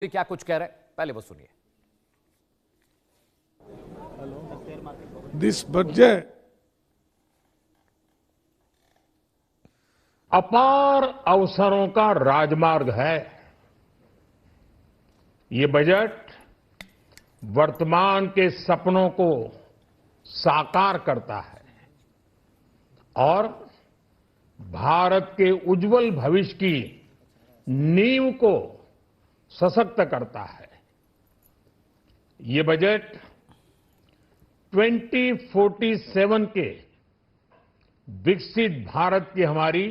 क्या कुछ कह रहे हैं, पहले वो सुनिए। This budget अपार अवसरों का राजमार्ग है। ये बजट वर्तमान के सपनों को साकार करता है और भारत के उज्जवल भविष्य की नींव को सशक्त करता है। ये बजट 2047 के विकसित भारत की हमारी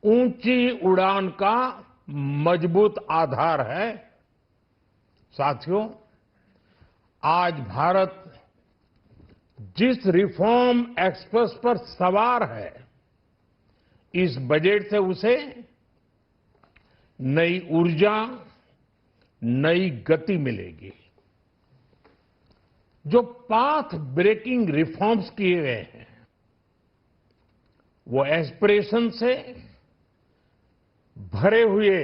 ऊंची उड़ान का मजबूत आधार है। साथियों, आज भारत जिस रिफॉर्म एक्सप्रेस पर सवार है, इस बजट से उसे नई ऊर्जा, नई गति मिलेगी। जो पाथ ब्रेकिंग रिफॉर्म्स किए गए हैं, वो एस्पिरेशन से भरे हुए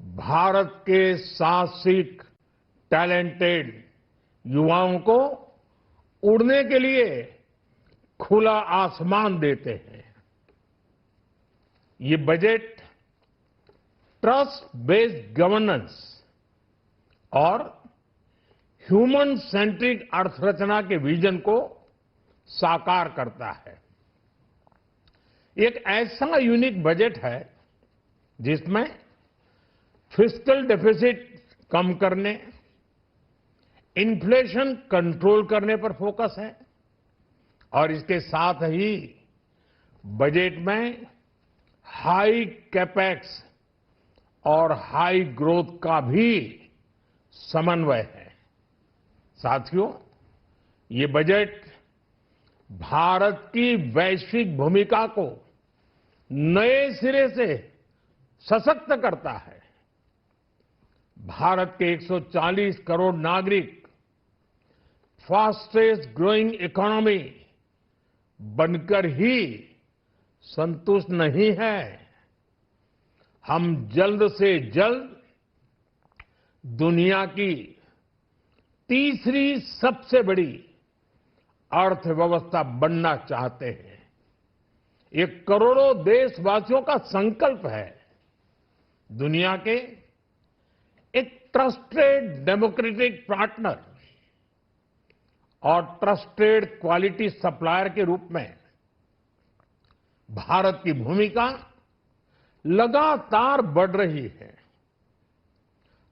भारत के साहसिक, टैलेंटेड युवाओं को उड़ने के लिए खुला आसमान देते हैं। ये बजट ट्रस्ट बेस्ड गवर्नेंस और ह्यूमन सेंट्रिक अर्थरचना के विजन को साकार करता है। एक ऐसा यूनिक बजट है जिसमें फिस्कल डेफिसिट कम करने, इन्फ्लेशन कंट्रोल करने पर फोकस है और इसके साथ ही बजट में हाई कैपेक्स और हाई ग्रोथ का भी समन्वय है। साथियों, ये बजट भारत की वैश्विक भूमिका को नए सिरे से सशक्त करता है। भारत के 140 करोड़ नागरिक फास्टेस्ट ग्रोइंग इकोनॉमी बनकर ही संतुष्ट नहीं है। हम जल्द से जल्द दुनिया की तीसरी सबसे बड़ी अर्थव्यवस्था बनना चाहते हैं। ये करोड़ों देशवासियों का संकल्प है। दुनिया के एक ट्रस्टेड डेमोक्रेटिक पार्टनर और ट्रस्टेड क्वालिटी सप्लायर के रूप में भारत की भूमिका लगातार बढ़ रही है।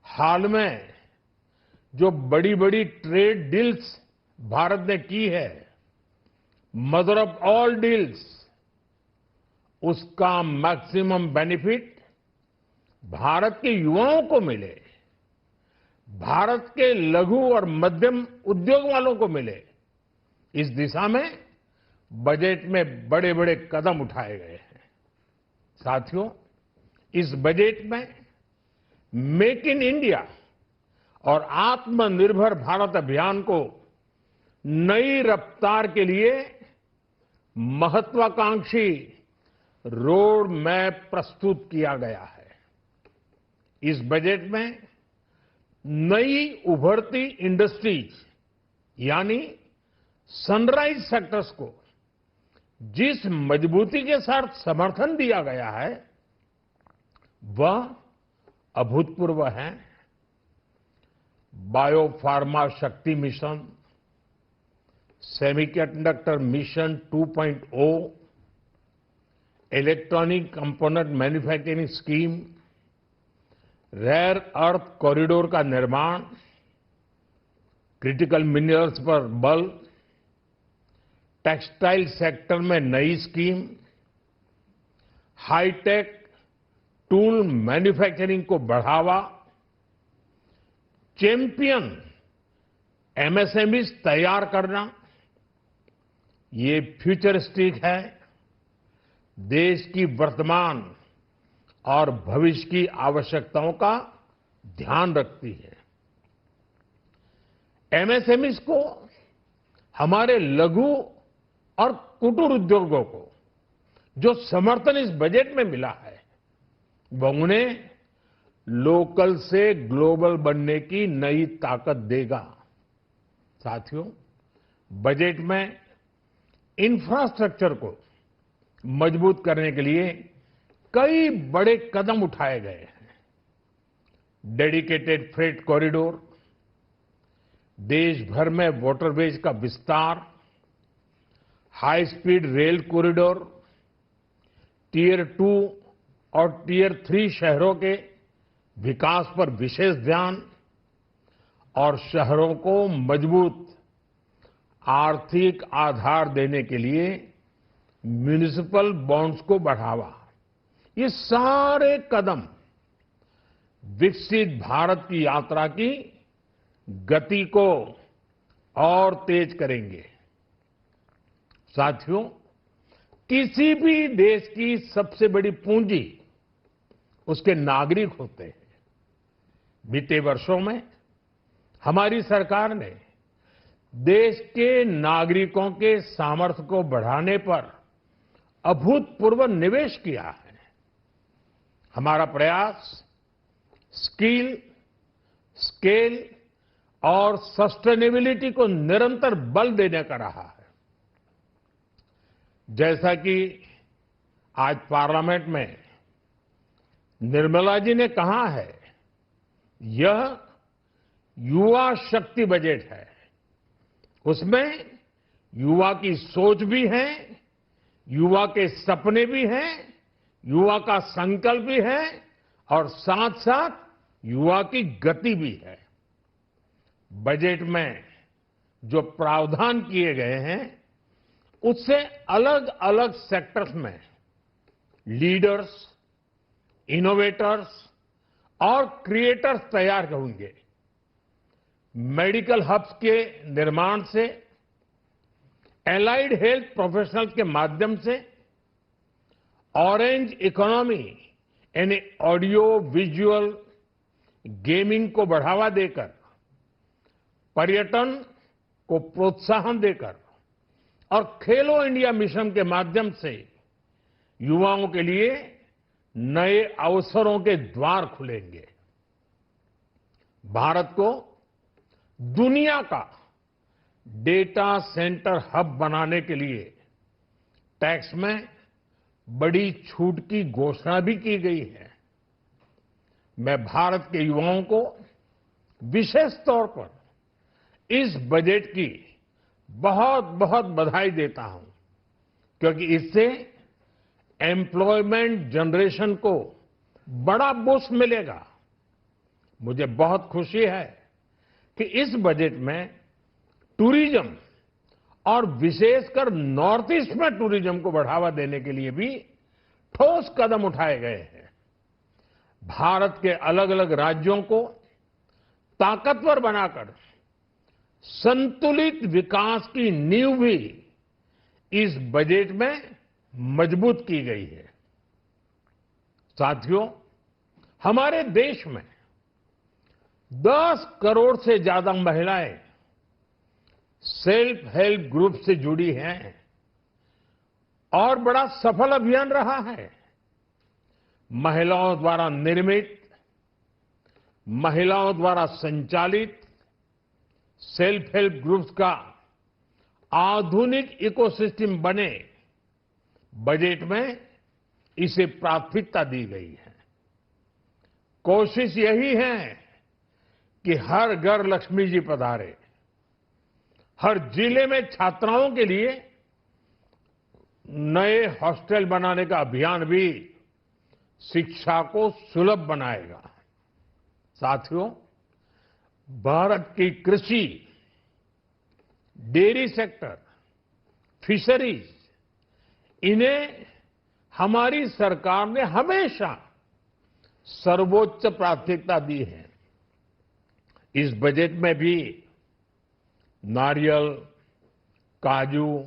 हाल में जो बड़ी बड़ी ट्रेड डील्स भारत ने की है, मदर ऑफ ऑल डील्स, उसका मैक्सिमम बेनिफिट भारत के युवाओं को मिले, भारत के लघु और मध्यम उद्योग वालों को मिले, इस दिशा में बजट में बड़े बड़े कदम उठाए गए हैं। साथियों, इस बजट में मेक इन इंडिया और आत्मनिर्भर भारत अभियान को नई रफ्तार के लिए महत्वाकांक्षी रोड मैप प्रस्तुत किया गया है। इस बजट में नई उभरती इंडस्ट्रीज यानी सनराइज सेक्टर्स को जिस मजबूती के साथ समर्थन दिया गया है, वह अभूतपूर्व है। Bio pharma Shakti mission, semiconductor mission 2.0, electronic component manufacturing scheme, rare earth corridor का निर्माण, क्रिटिकल मिनरल्स पर बल, टेक्सटाइल सेक्टर में नई स्कीम, हाईटेक टूल मैन्युफैक्चरिंग को बढ़ावा, चैंपियन एमएसएमई तैयार करना, ये फ्यूचरिस्टिक है, देश की वर्तमान और भविष्य की आवश्यकताओं का ध्यान रखती है। एमएसएमई को, हमारे लघु और कुटीर उद्योगों को जो समर्थन इस बजट में मिला है, वो उन्हें लोकल से ग्लोबल बनने की नई ताकत देगा। साथियों, बजट में इंफ्रास्ट्रक्चर को मजबूत करने के लिए कई बड़े कदम उठाए गए हैं। डेडिकेटेड फ्रेट कॉरिडोर, देश भर में वाटरवेज का विस्तार, high speed rail corridor, tier 2 और टियर 3 शहरों के विकास पर विशेष ध्यान और शहरों को मजबूत आर्थिक आधार देने के लिए म्युनिसिपल बॉन्ड्स को बढ़ावा, ये सारे कदम विकसित भारत की यात्रा की गति को और तेज करेंगे। साथियों, किसी भी देश की सबसे बड़ी पूंजी उसके नागरिक होते हैं। बीते वर्षों में हमारी सरकार ने देश के नागरिकों के सामर्थ्य को बढ़ाने पर अभूतपूर्व निवेश किया है। हमारा प्रयास स्किल, स्केल और सस्टेनेबिलिटी को निरंतर बल देने का रहा है। जैसा कि आज पार्लियामेंट में निर्मला जी ने कहा है, यह युवा शक्ति बजट है। उसमें युवा की सोच भी है, युवा के सपने भी हैं, युवा का संकल्प भी है और साथ साथ युवा की गति भी है। बजट में जो प्रावधान किए गए हैं, उससे अलग अलग सेक्टर्स में लीडर्स, इनोवेटर्स और क्रिएटर्स तैयार होंगे। मेडिकल हब्स के निर्माण से, एलाइड हेल्थ प्रोफेशनल्स के माध्यम से, ऑरेंज इकोनॉमी यानी ऑडियो विजुअल गेमिंग को बढ़ावा देकर, पर्यटन को प्रोत्साहन देकर और खेलो इंडिया मिशन के माध्यम से युवाओं के लिए नए अवसरों के द्वार खुलेंगे। भारत को दुनिया का डेटा सेंटर हब बनाने के लिए टैक्स में बड़ी छूट की घोषणा भी की गई है। मैं भारत के युवाओं को विशेष तौर पर इस बजट की बहुत बहुत बधाई देता हूं, क्योंकि इससे एम्प्लॉयमेंट जनरेशन को बड़ा बूस्ट मिलेगा। मुझे बहुत खुशी है कि इस बजट में टूरिज्म और विशेषकर नॉर्थ ईस्ट में टूरिज्म को बढ़ावा देने के लिए भी ठोस कदम उठाए गए हैं। भारत के अलग अलग राज्यों को ताकतवर बनाकर संतुलित विकास की नींव भी इस बजट में मजबूत की गई है। साथियों, हमारे देश में 10 करोड़ से ज्यादा महिलाएं सेल्फ हेल्प ग्रुप से जुड़ी हैं और बड़ा सफल अभियान रहा है। महिलाओं द्वारा निर्मित, महिलाओं द्वारा संचालित सेल्फ हेल्प ग्रुप्स का आधुनिक इकोसिस्टम बने, बजट में इसे प्राथमिकता दी गई है। कोशिश यही है कि हर घर लक्ष्मी जी पधारे। हर जिले में छात्राओं के लिए नए हॉस्टल बनाने का अभियान भी शिक्षा को सुलभ बनाएगा। साथियों, भारत की कृषि, डेयरी सेक्टर, फिशरीज, इन्हें हमारी सरकार ने हमेशा सर्वोच्च प्राथमिकता दी है। इस बजट में भी नारियल, काजू,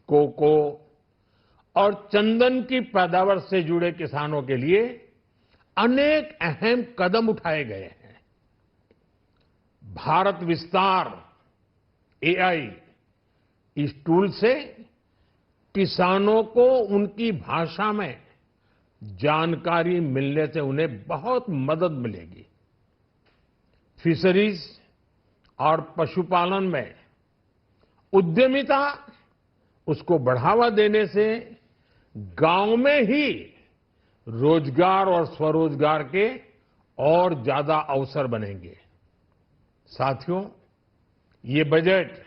कोको और चंदन की पैदावार से जुड़े किसानों के लिए अनेक अहम कदम उठाए गए हैं। भारत विस्तार एआई, इस टूल से किसानों को उनकी भाषा में जानकारी मिलने से उन्हें बहुत मदद मिलेगी। फिशरीज और पशुपालन में उद्यमिता, उसको बढ़ावा देने से गांव में ही रोजगार और स्वरोजगार के और ज्यादा अवसर बनेंगे। साथियों, ये बजट